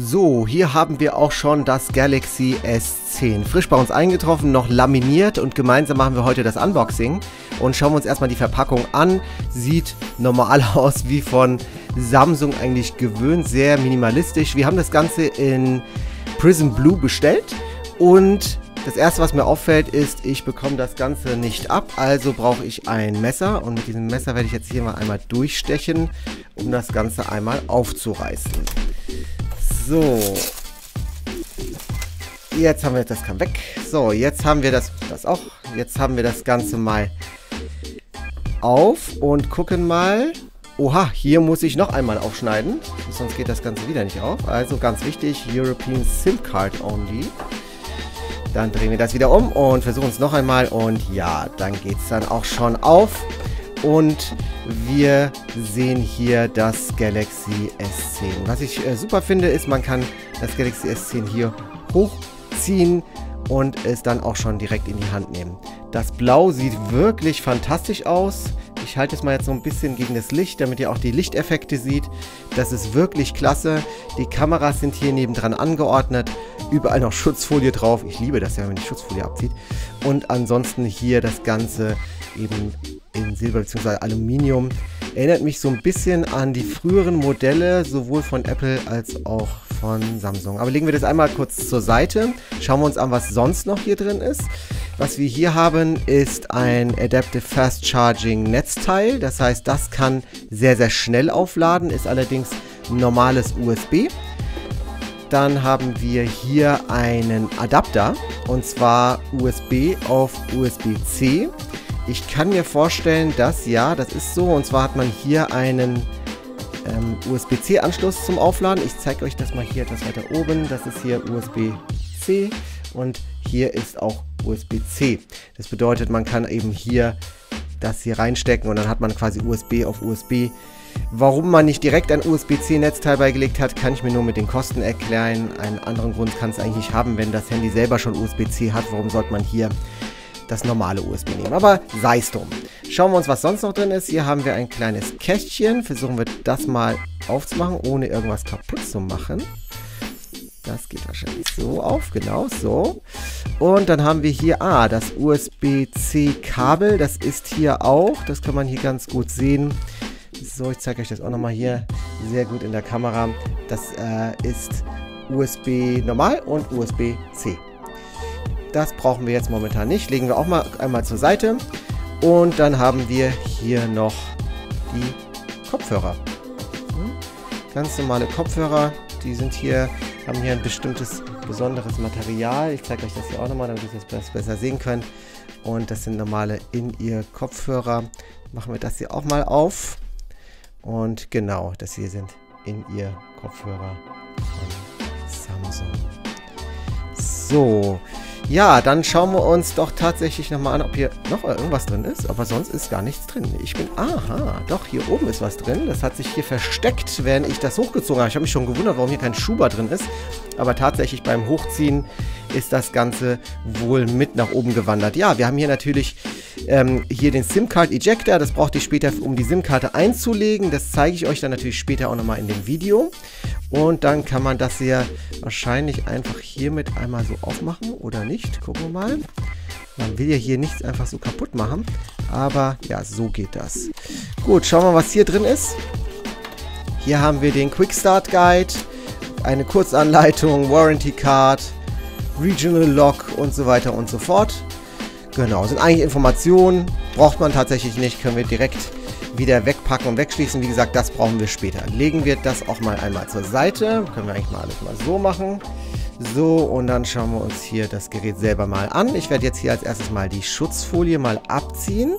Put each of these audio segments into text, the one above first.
So, hier haben wir auch schon das Galaxy S10. Frisch bei uns eingetroffen, noch laminiert und gemeinsam machen wir heute das Unboxing. Und schauen wir uns erstmal die Verpackung an. Sieht normal aus, wie von Samsung eigentlich gewöhnt, sehr minimalistisch. Wir haben das Ganze in Prism Blue bestellt und das erste, was mir auffällt, ist, ich bekomme das Ganze nicht ab, also brauche ich ein Messer und mit diesem Messer werde ich jetzt hier mal einmal durchstechen, um das Ganze einmal aufzureißen. So, jetzt haben wir das kam weg. So, jetzt haben wir das auch. Jetzt haben wir das Ganze mal auf und gucken mal. Oha, hier muss ich noch einmal aufschneiden, sonst geht das Ganze wieder nicht auf. Also ganz wichtig, European SIM Card Only. Dann drehen wir das wieder um und versuchen es noch einmal und ja, dann geht es dann auch schon auf. Und wir sehen hier das Galaxy S10. Was ich super finde, ist, man kann das Galaxy S10 hier hochziehen und es dann auch schon direkt in die Hand nehmen. Das Blau sieht wirklich fantastisch aus. Ich halte es mal jetzt so ein bisschen gegen das Licht, damit ihr auch die Lichteffekte seht. Das ist wirklich klasse. Die Kameras sind hier nebendran angeordnet. Überall noch Schutzfolie drauf. Ich liebe das ja, wenn man die Schutzfolie abzieht. Und ansonsten hier das Ganze eben in Silber bzw. Aluminium. Erinnert mich so ein bisschen an die früheren Modelle, sowohl von Apple als auch von Samsung. Aber legen wir das einmal kurz zur Seite. Schauen wir uns an, was sonst noch hier drin ist. Was wir hier haben, ist ein Adaptive Fast Charging Netzteil. Das heißt, das kann sehr, sehr schnell aufladen, ist allerdings ein normales USB. Dann haben wir hier einen Adapter, und zwar USB auf USB-C. Ich kann mir vorstellen, dass, ja, das ist so, und zwar hat man hier einen USB-C-Anschluss zum Aufladen. Ich zeige euch das mal hier etwas weiter oben. Das ist hier USB-C und hier ist auch USB-C. Das bedeutet, man kann eben hier das hier reinstecken und dann hat man quasi USB auf USB. Warum man nicht direkt ein USB-C-Netzteil beigelegt hat, kann ich mir nur mit den Kosten erklären. Einen anderen Grund kann es eigentlich nicht haben, wenn das Handy selber schon USB-C hat. Warum sollte man hier das normale USB nehmen? Aber sei es drum. Schauen wir uns, was sonst noch drin ist. Hier haben wir ein kleines Kästchen. Versuchen wir das mal aufzumachen, ohne irgendwas kaputt zu machen. Das geht wahrscheinlich so auf, genau so. Und dann haben wir hier, das USB-C-Kabel. Das ist hier auch, das kann man hier ganz gut sehen. So, ich zeige euch das auch nochmal hier sehr gut in der Kamera. Das ist USB normal und USB-C. Das brauchen wir jetzt momentan nicht. Legen wir auch mal einmal zur Seite. Und dann haben wir hier noch die Kopfhörer. Ganz normale Kopfhörer. Die sind hier, haben hier ein bestimmtes, besonderes Material. Ich zeige euch das hier auch nochmal, damit ihr das besser sehen könnt. Und das sind normale In-Ear-Kopfhörer. Machen wir das hier auch mal auf. Und genau, das hier sind In-Ear-Kopfhörer von Samsung. So, ja, dann schauen wir uns doch tatsächlich nochmal an, ob hier noch irgendwas drin ist. Aber sonst ist gar nichts drin. Aha, doch, hier oben ist was drin. Das hat sich hier versteckt, während ich das hochgezogen habe. Ich habe mich schon gewundert, warum hier kein Schuber drin ist. Aber tatsächlich beim Hochziehen ist das Ganze wohl mit nach oben gewandert. Ja, wir haben hier natürlich hier den SIM-Card Ejector. Das braucht ihr später, um die SIM-Karte einzulegen. Das zeige ich euch dann natürlich später auch nochmal in dem Video. Und dann kann man das hier wahrscheinlich einfach hiermit einmal so aufmachen oder nicht. Gucken wir mal. Man will ja hier nichts einfach so kaputt machen. Aber ja, so geht das. Gut, schauen wir mal, was hier drin ist. Hier haben wir den Quick Start Guide, eine Kurzanleitung, Warranty Card, Regional Lock und so weiter und so fort. Genau, sind eigentlich Informationen, braucht man tatsächlich nicht, können wir direkt wieder wegpacken und wegschließen. Wie gesagt, das brauchen wir später. Legen wir das auch mal einmal zur Seite. Können wir eigentlich mal alles mal so machen. So, und dann schauen wir uns hier das Gerät selber mal an. Ich werde jetzt hier als erstes mal die Schutzfolie mal abziehen.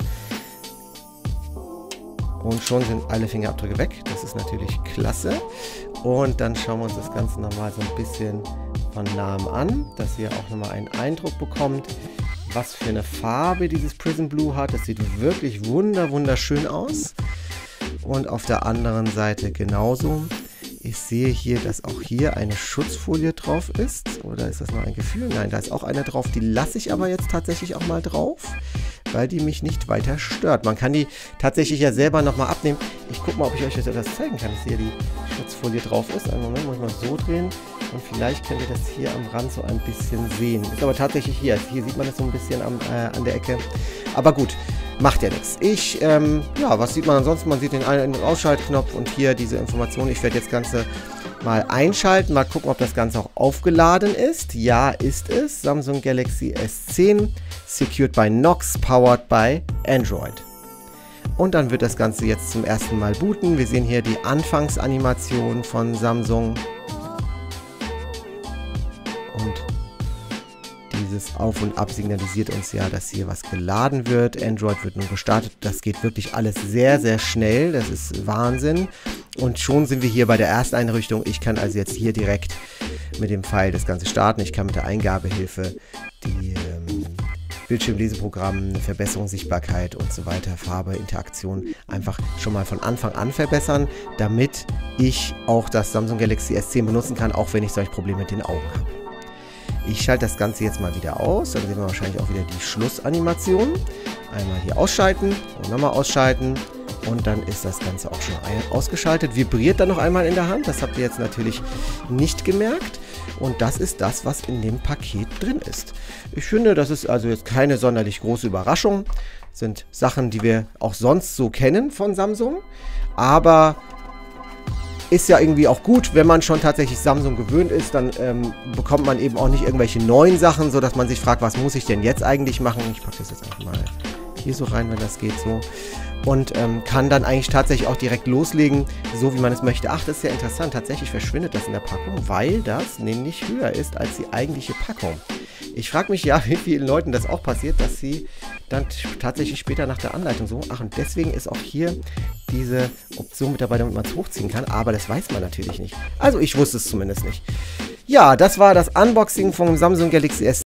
Und schon sind alle Fingerabdrücke weg. Das ist natürlich klasse. Und dann schauen wir uns das Ganze nochmal so ein bisschen von nahem an, dass ihr auch nochmal einen Eindruck bekommt, was für eine Farbe dieses Prism Blue hat. Das sieht wirklich wunderschön aus. Und auf der anderen Seite genauso. Ich sehe hier, dass auch hier eine Schutzfolie drauf ist. Oder ist das noch ein Gefühl? Nein, da ist auch eine drauf. Die lasse ich aber jetzt tatsächlich auch mal drauf, weil die mich nicht weiter stört. Man kann die tatsächlich ja selber nochmal abnehmen. Ich gucke mal, ob ich euch das zeigen kann, dass hier die Schutzfolie drauf ist. Einen Moment, muss ich mal so drehen. Und vielleicht könnt ihr das hier am Rand so ein bisschen sehen. Ist aber tatsächlich hier. Hier sieht man das so ein bisschen an der Ecke. Aber gut, macht ja nichts. Ja, was sieht man ansonsten? Man sieht den Ein- und Ausschaltknopf und hier diese Information. Ich werde jetzt das Ganze mal einschalten, mal gucken, ob das Ganze auch aufgeladen ist. Ja, ist es. Samsung Galaxy S10, secured by Knox, powered by Android. Und dann wird das Ganze jetzt zum ersten Mal booten. Wir sehen hier die Anfangsanimation von Samsung. Und dieses Auf und Ab signalisiert uns ja, dass hier was geladen wird. Android wird nun gestartet. Das geht wirklich alles sehr, sehr schnell. Das ist Wahnsinn. Und schon sind wir hier bei der Ersteinrichtung. Ich kann also jetzt hier direkt mit dem Pfeil das Ganze starten. Ich kann mit der Eingabehilfe die Bildschirmleseprogramm, Verbesserung, Sichtbarkeit und so weiter, Farbe, Interaktion einfach schon mal von Anfang an verbessern, damit ich auch das Samsung Galaxy S10 benutzen kann, auch wenn ich solche Probleme mit den Augen habe. Ich schalte das Ganze jetzt mal wieder aus, dann sehen wir wahrscheinlich auch wieder die Schlussanimation. Einmal hier ausschalten und nochmal ausschalten und dann ist das Ganze auch schon ausgeschaltet. Vibriert dann noch einmal in der Hand, das habt ihr jetzt natürlich nicht gemerkt. Und das ist das, was in dem Paket drin ist. Ich finde, das ist also jetzt keine sonderlich große Überraschung. Das sind Sachen, die wir auch sonst so kennen von Samsung. Aber ist ja irgendwie auch gut, wenn man schon tatsächlich Samsung gewöhnt ist, dann bekommt man eben auch nicht irgendwelche neuen Sachen, sodass man sich fragt, was muss ich denn jetzt eigentlich machen? Ich packe das jetzt einfach mal hier so rein, wenn das geht so. Und kann dann eigentlich tatsächlich auch direkt loslegen, so wie man es möchte. Ach, das ist ja interessant. Tatsächlich verschwindet das in der Packung, weil das nämlich höher ist als die eigentliche Packung. Ich frage mich ja, wie vielen Leuten das auch passiert, dass sie dann tatsächlich später nach der Anleitung so, ach, und deswegen ist auch hier diese Option mit dabei, damit man es hochziehen kann. Aber das weiß man natürlich nicht. Also ich wusste es zumindest nicht. Ja, das war das Unboxing vom Samsung Galaxy S10.